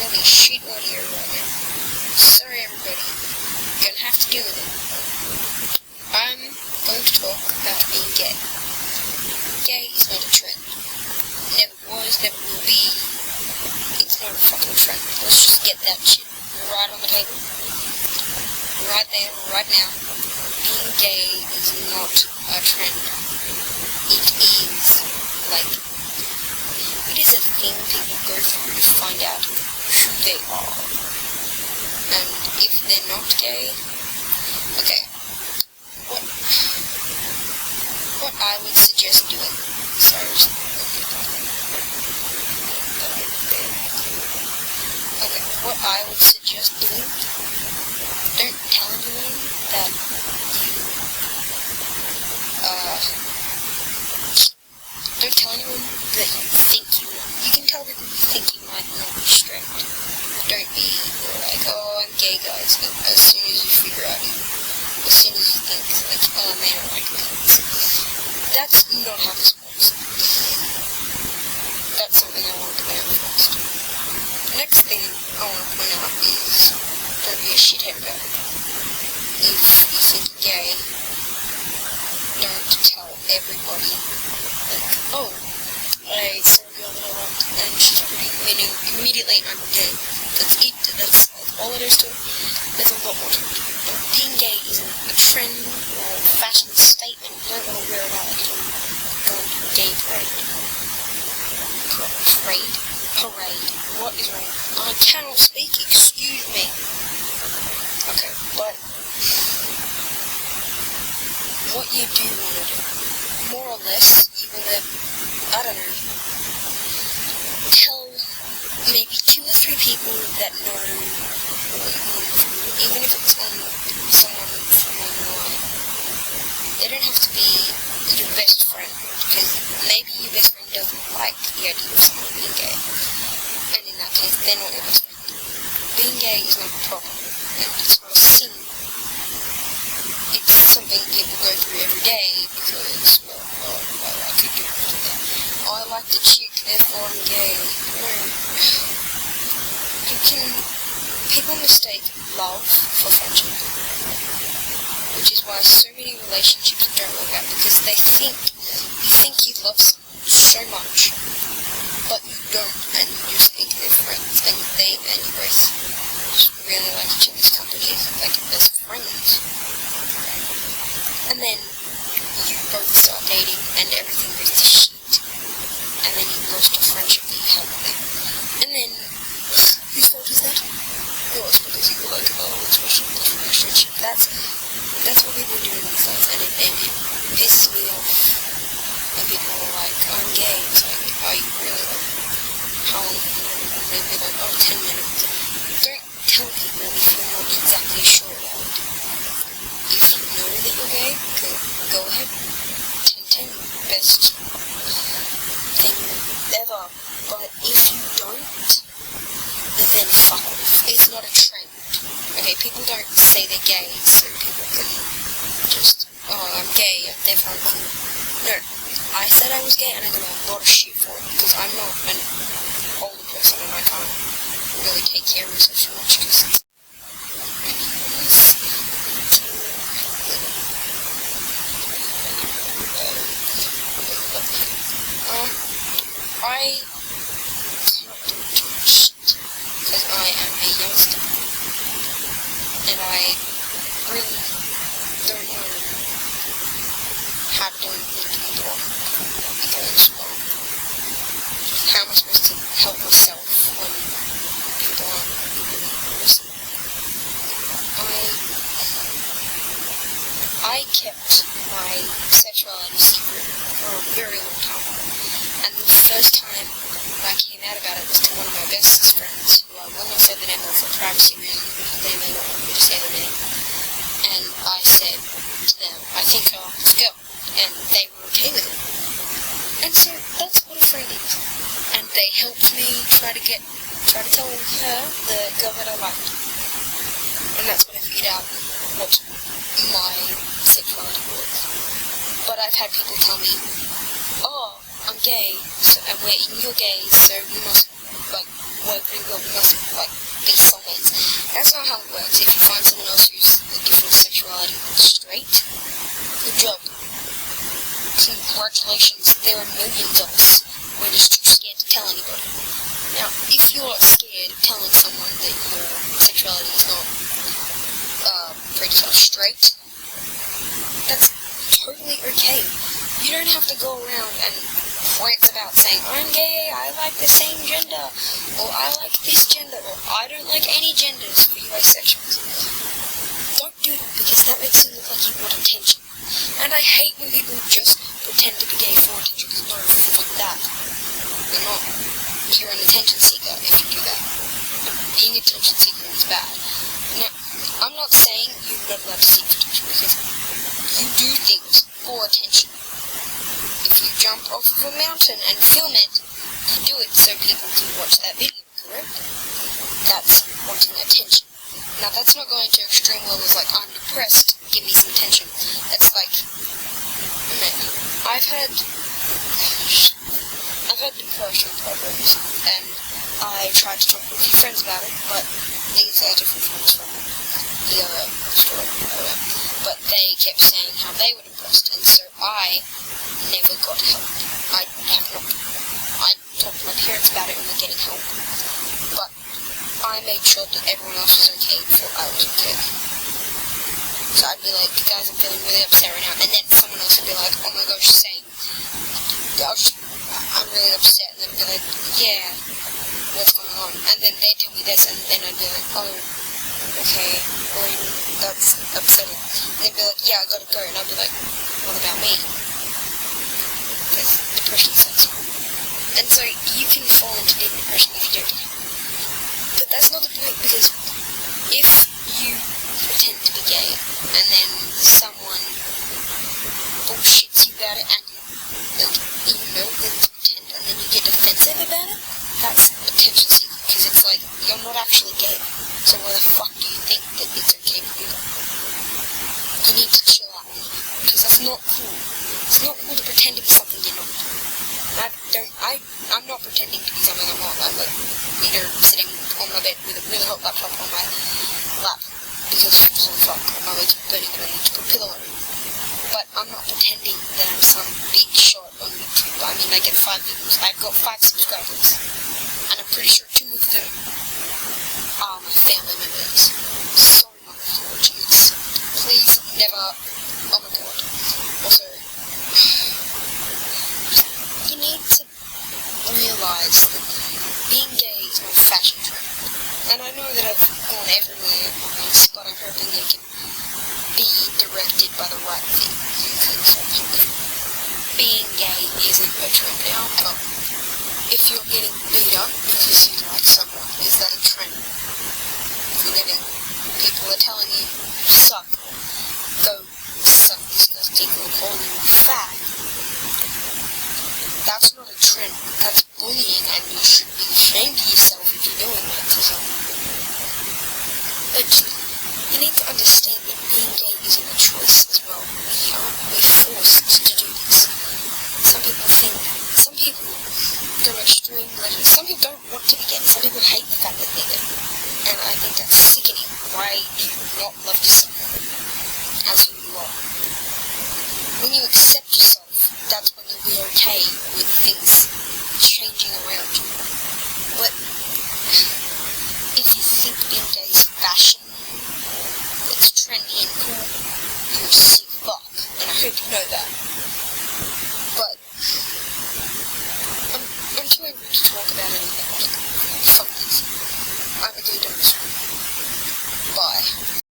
really shit audio right now. Sorry everybody, you're gonna have to deal with it. I'm going to talk about being gay. Gay is not a trend. Never was, never will be. It's not a fucking trend. Let's just get that shit right on the table. Right there, right now. Being gay is not a trend. It is, like, it is a thing people go through to find out who they are. And if they're not gay, okay, what I would suggest doing, what I would suggest doing, don't tell anyone that don't tell anyone that you think you can tell people you think you might not be straight. Don't be like, oh, I'm gay, guys, but as soon as you figure out, as soon as you think, like, oh, I may not like this. That's not how this works. That's something I want to point out first. The next thing I want to point out is, don't be a shithead about it. If you think you're gay, don't tell everybody, like, oh, I saw a girl that I liked, and she's pretty, meaning immediately I'm gay. That's it, that's all it is to it. There's a lot more to it. And being gay isn't a trend or a fashion statement. You don't want to wear it out like you're going to a gay parade. Parade? What is wrong? I cannot speak, excuse me. Okay, but what you do want to do, more or less, you want to, I don't know, tell maybe 2 or 3 people that know what you want to do, even if it's on someone from online. They don't have to be your best friend, because maybe your best friend doesn't like the idea of someone being gay, and in that case, they're not your best friend. Being gay is not a problem, and it's not a sin. It's something people go through every day because, well, I like to do it. Oh, I like the chick, therefore I'm gay. No. People mistake love for friendship, which is why so many relationships don't work out, because you think you love someone so much, but you don't, and you just think they're friends, and you both just really like each other's company, like as friends. And then you both start dating and everything goes to shit. And then you lost your friendship that you had with them. And then, whose fault is that? Yours, because you were like, oh, it's my relationship. That's what people do these days, and it pisses me off. And people are like, I'm gay. It's like, are you really? How long have you known? And they'll be like, oh, 10 minutes. Don't tell people if you're not exactly sure about it. If you know that you're gay, go ahead. 10-10, best thing ever. But if you don't, then fuck off. It's not a trend. Okay, people don't say they're gay so people can just, oh, I'm gay, therefore I'm cool. No, I said I was gay and I got a lot of shit for it, because I'm not an older person and I can't really take care of myself so much, because I can't do too much shit, because I am a youngster, and I really don't know how to do anything anymore, because, well, how am I supposed to help myself when people aren't listening? I kept my sexuality secret for a very long time. And the first time I came out about it was to one of my bestest friends, who I will not say the name of for privacy reasons, because they may not want me to say the name. And I said to them, I think I like this girl, and they were okay with it. And so that's what a friend is. And they helped me try to tell her the girl that I liked. And that's when I figured out what my sexuality was. But I've had people tell me, oh, I'm gay, and you're gay, so you must, like, work really well, we must, be soulmates. That's not how it works. If you find someone else who's a different sexuality than straight, good job. Congratulations, there are millions of us. We're just too scared to tell anybody. Now, if you're scared of telling someone that your sexuality is not straight, that's totally okay. You don't have to go around and rant about saying, I'm gay, I like the same gender, or I like this gender, or I don't like any genders for you asexuals. Don't do that, because that makes it look like you want attention. And I hate when people just pretend to be gay for attention, because no, fuck that. You're not. You're an attention seeker if you do that. Being an attention seeker is bad. Now, I'm not saying you're not allowed to seek attention, because you do things for attention. If you jump off of a mountain and film it, you do it so people can watch that video, correct? That's wanting attention. Now, that's not going to extreme levels like, I'm depressed, give me some attention. That's like, man, I've had depression problems, and I tried to talk to a few friends about it, but these are different friends from the other story, but they kept saying how they were depressed, and so I never got help. I talked to my parents about it and we're getting help, but I made sure that everyone else was okay before I was okay. So I'd be like, guys, I'm feeling really upset right now, and then someone else would be like, oh my gosh, same. I'm really upset, and then I'd be like, yeah, what's going on? And then they'd tell me this, and then I'd be like, oh, okay, well, that's upsetting. And they'd be like, yeah, I gotta go, and I'd be like, what about me? Because depression sucks. And so you can fall into deep depression if you don't get help. But that's not the point, because if you pretend to be gay, and then someone bullshits you about it, and you know that it's pretend, and then you get defensive about it, that's attention seeking, because it's like, you're not actually gay, so why the fuck do you think that it's okay to do that? You need to chill out, because that's not cool. It's not cool to pretend to be something you're not. I'm not pretending to be something I'm not. I'm like, sitting on my bed with a really hot laptop on my lap, because holy fuck, my legs are burning and I need to put a pillow on it. But I'm not pretending that I'm some big shot on YouTube. I mean, I get 5 views. I've got 5 subscribers. And I'm pretty sure 2 of them are my family members. Sorry, my God, jeez. Please, never. Oh my God. Also, you need to realize that being gay is no fashion trend. And I know that I've gone everywhere on this, but I'm hoping they can be directed by the right thing, because being gay isn't a trend now. But if you're getting beat up because you like someone, is that a trend? If you're getting, people are telling you suck, go suck this guy's dick or call you fat, that's not a trend. That's bullying, and you should be ashamed of yourself if you're doing that to someone. But you need to understand that being gay isn't a choice as well. We're forced to do this. Some people go extreme measures. Some people don't want to be gay. Some people hate the fact that they're gay. And I think that's sickening. Why do you not love yourself as who you are? When you accept yourself, that's when you'll be okay with things changing around you. But if you think being gay is fashion, it's trendy and cool, you're a sick fuck, and I hope you know that.